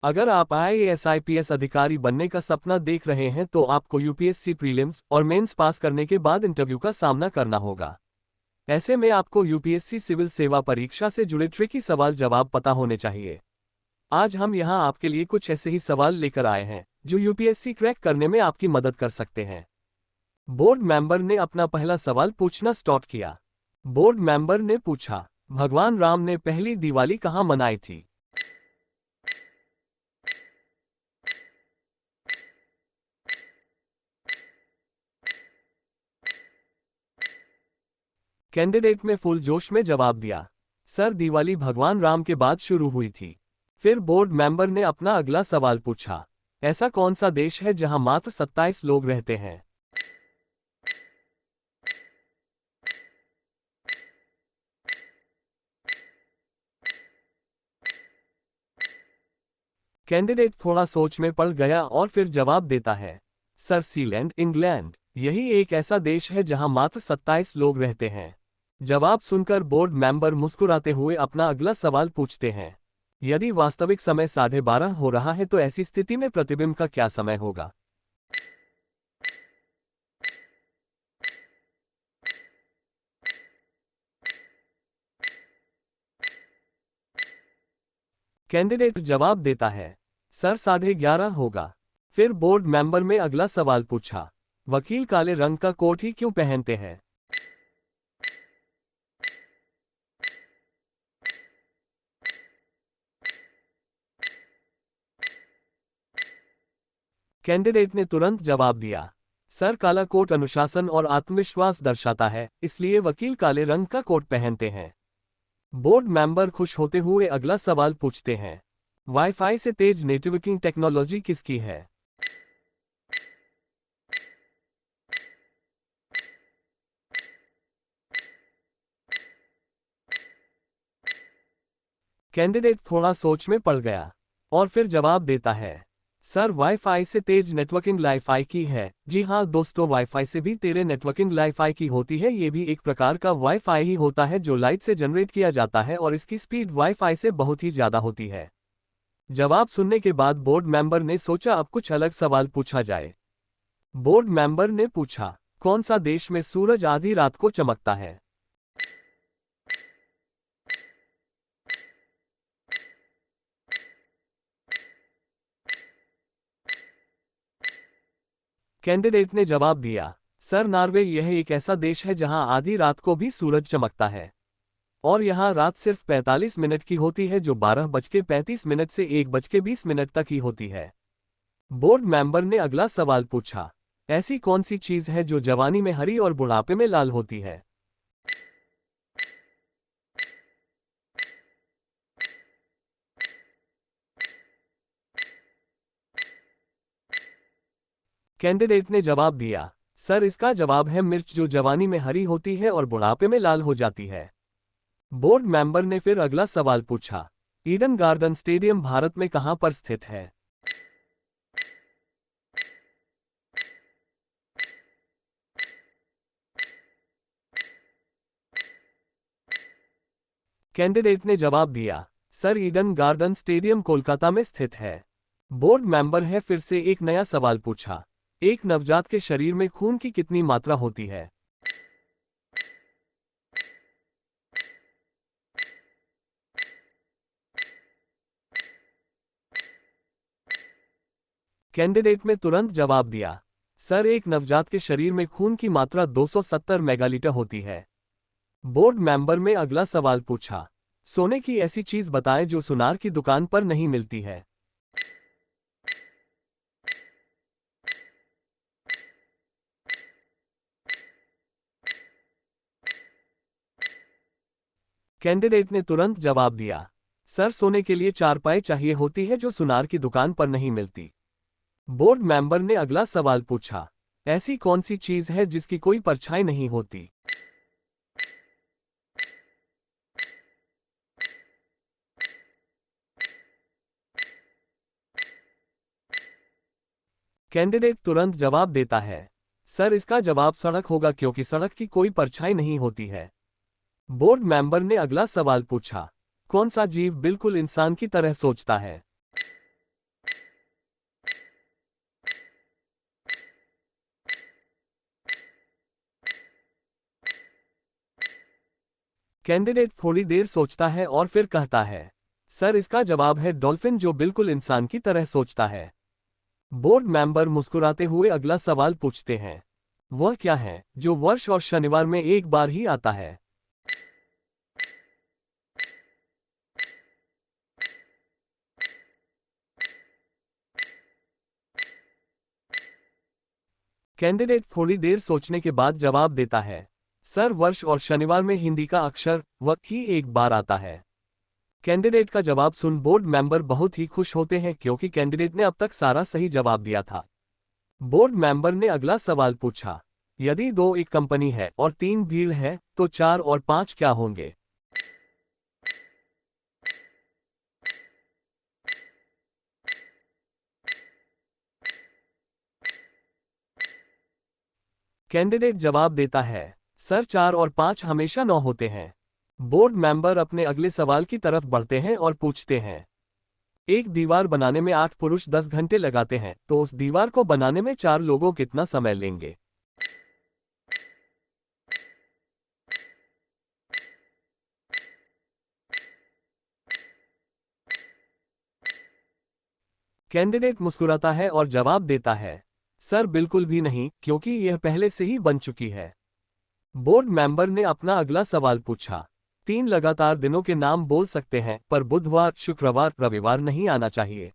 अगर आप IAS IPS अधिकारी बनने का सपना देख रहे हैं तो आपको यूपीएससी प्रीलिम्स और मेंस पास करने के बाद इंटरव्यू का सामना करना होगा। ऐसे में आपको यूपीएससी सिविल सेवा परीक्षा से जुड़े ट्रिकी सवाल जवाब पता होने चाहिए। आज हम यहां आपके लिए कुछ ऐसे ही सवाल लेकर आए हैं जो यूपीएससी क्रैक करने में आपकी मदद कर सकते हैं। बोर्ड मेंबर ने अपना पहला सवाल पूछना स्टार्ट किया। बोर्ड मेंबर ने पूछा, भगवान राम ने पहली दिवाली कहां मनाई थी? कैंडिडेट में फुल जोश में जवाब दिया, सर दिवाली भगवान राम के बाद शुरू हुई थी। फिर बोर्ड मेंबर ने अपना अगला सवाल पूछा, ऐसा कौन सा देश है जहां मात्र 27 लोग रहते हैं? कैंडिडेट थोड़ा सोच में पड़ गया और फिर जवाब देता है, सर सीलैंड इंग्लैंड, यही एक ऐसा देश है जहां मात्र 27 लोग रहते हैं। जवाब सुनकर बोर्ड मेंबर मुस्कुराते हुए अपना अगला सवाल पूछते हैं, यदि वास्तविक समय 12:30 हो रहा है तो ऐसी स्थिति में प्रतिबिंब का क्या समय होगा? कैंडिडेट जवाब देता है, सर 11:30 होगा। फिर बोर्ड मेंबर में अगला सवाल पूछा, वकील काले रंग का कोट ही क्यों पहनते हैं? कैंडिडेट ने तुरंत जवाब दिया, सर काला कोट अनुशासन और आत्मविश्वास दर्शाता है, इसलिए वकील काले रंग का कोट पहनते हैं। बोर्ड मेंबर खुश होते हुए अगला सवाल पूछते हैं, वाईफाई से तेज नेटवर्किंग टेक्नोलॉजी किसकी है? कैंडिडेट थोड़ा सोच में पड़ गया और फिर जवाब देता है, सर वाईफाई से तेज नेटवर्किंग लाईफाई की है। जी हाँ दोस्तों, वाईफाई से भी तेरे नेटवर्किंग लाईफाई की होती है। ये भी एक प्रकार का वाईफाई ही होता है जो लाइट से जनरेट किया जाता है और इसकी स्पीड वाईफाई से बहुत ही ज़्यादा होती है। जवाब सुनने के बाद बोर्ड मेंबर ने सोचा अब कुछ अलग सवाल पूछा जाए। बोर्ड मेंबर ने पूछा, कौन सा देश में सूरज आधी रात को चमकता है? कैंडिडेट ने जवाब दिया, सर नॉर्वे, यह एक ऐसा देश है जहां आधी रात को भी सूरज चमकता है और यहां रात सिर्फ 45 मिनट की होती है जो 12:35 से 1:20 तक ही होती है। बोर्ड मेंबर ने अगला सवाल पूछा, ऐसी कौन सी चीज है जो जवानी में हरी और बुढ़ापे में लाल होती है? कैंडिडेट ने जवाब दिया, सर इसका जवाब है मिर्च, जो जवानी में हरी होती है और बुढ़ापे में लाल हो जाती है। बोर्ड मेंबर ने फिर अगला सवाल पूछा, ईडन गार्डन स्टेडियम भारत में कहां पर स्थित है? कैंडिडेट ने जवाब दिया, sir Eden garden stadium Kolkata में स्थित है। बोर्ड मेंबर है फिर से एक नया सवाल पूछा, एक नवजात के शरीर में खून की कितनी मात्रा होती है? कैंडिडेट में तुरंत जवाब दिया, सर एक नवजात के शरीर में खून की मात्रा 270 मेगालीटर होती है। बोर्ड मेंबर में अगला सवाल पूछा, सोने की ऐसी चीज बताएं जो सुनार की दुकान पर नहीं मिलती है। कैंडिडेट ने तुरंत जवाब दिया, सर सोने के लिए चारपाई चाहिए होती है जो सुनार की दुकान पर नहीं मिलती। बोर्ड मेंबर ने अगला सवाल पूछा, ऐसी कौन सी चीज है जिसकी कोई परछाई नहीं होती? कैंडिडेट तुरंत जवाब देता है, सर इसका जवाब सड़क होगा क्योंकि सड़क की कोई परछाई नहीं होती है। बोर्ड मेंबर ने अगला सवाल पूछा, कौन सा जीव बिल्कुल इंसान की तरह सोचता है? कैंडिडेट थोड़ी देर सोचता है और फिर कहता है, सर इसका जवाब है डॉल्फिन, जो बिल्कुल इंसान की तरह सोचता है। बोर्ड मेंबर मुस्कुराते हुए अगला सवाल पूछते हैं, वह क्या है जो वर्ष और शनिवार में एक बार ही आता है? कैंडिडेट थोड़ी देर सोचने के बाद जवाब देता है, सर वर्ष और शनिवार में हिंदी का अक्षर व ही एक बार आता है। कैंडिडेट का जवाब सुन बोर्ड मेंबर बहुत ही खुश होते हैं क्योंकि कैंडिडेट ने अब तक सारा सही जवाब दिया था। बोर्ड मेंबर ने अगला सवाल पूछा, यदि 2 एक कंपनी है और 3 भीड़ है तो 4 और 5 क्या होंगे? कैंडिडेट जवाब देता है, सर 4 और 5 हमेशा 9 होते हैं। बोर्ड मेंबर अपने अगले सवाल की तरफ बढ़ते हैं और पूछते हैं, एक दीवार बनाने में 8 पुरुष 10 घंटे लगाते हैं तो उस दीवार को बनाने में 4 लोगों कितना समय लेंगे? कैंडिडेट मुस्कुराता है और जवाब देता है, सर बिल्कुल भी नहीं, क्योंकि यह पहले से ही बन चुकी है। बोर्ड मेंबर ने अपना अगला सवाल पूछा, 3 लगातार दिनों के नाम बोल सकते हैं पर बुधवार, शुक्रवार, रविवार नहीं आना चाहिए।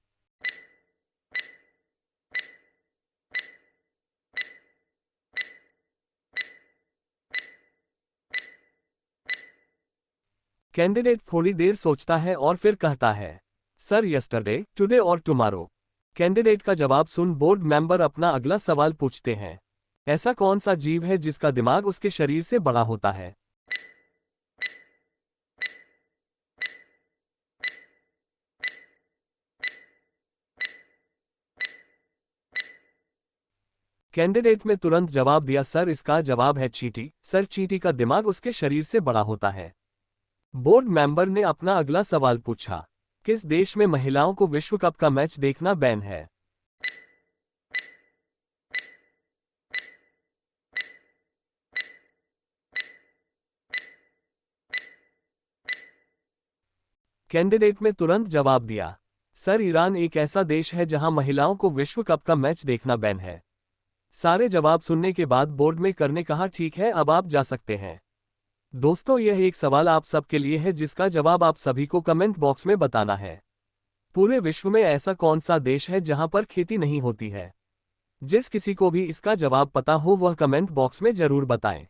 कैंडिडेट थोड़ी देर सोचता है और फिर कहता है, सर यस्टरडे, टुडे और टुमारो। कैंडिडेट का जवाब सुन बोर्ड मेंबर अपना अगला सवाल पूछते हैं, ऐसा कौन सा जीव है जिसका दिमाग उसके शरीर से बड़ा होता है? कैंडिडेट में तुरंत जवाब दिया, सर इसका जवाब है चींटी। सर चींटी का दिमाग उसके शरीर से बड़ा होता है। बोर्ड मेंबर ने अपना अगला सवाल पूछा, किस देश में महिलाओं को विश्व कप का मैच देखना बैन है? कैंडिडेट में तुरंत जवाब दिया, सर ईरान एक ऐसा देश है जहां महिलाओं को विश्व कप का मैच देखना बैन है। सारे जवाब सुनने के बाद बोर्ड में करने कहा, ठीक है अब आप जा सकते हैं। दोस्तों यह एक सवाल आप सबके लिए है जिसका जवाब आप सभी को कमेंट बॉक्स में बताना है। पूरे विश्व में ऐसा कौन सा देश है जहां पर खेती नहीं होती है? जिस किसी को भी इसका जवाब पता हो वह कमेंट बॉक्स में जरूर बताएं।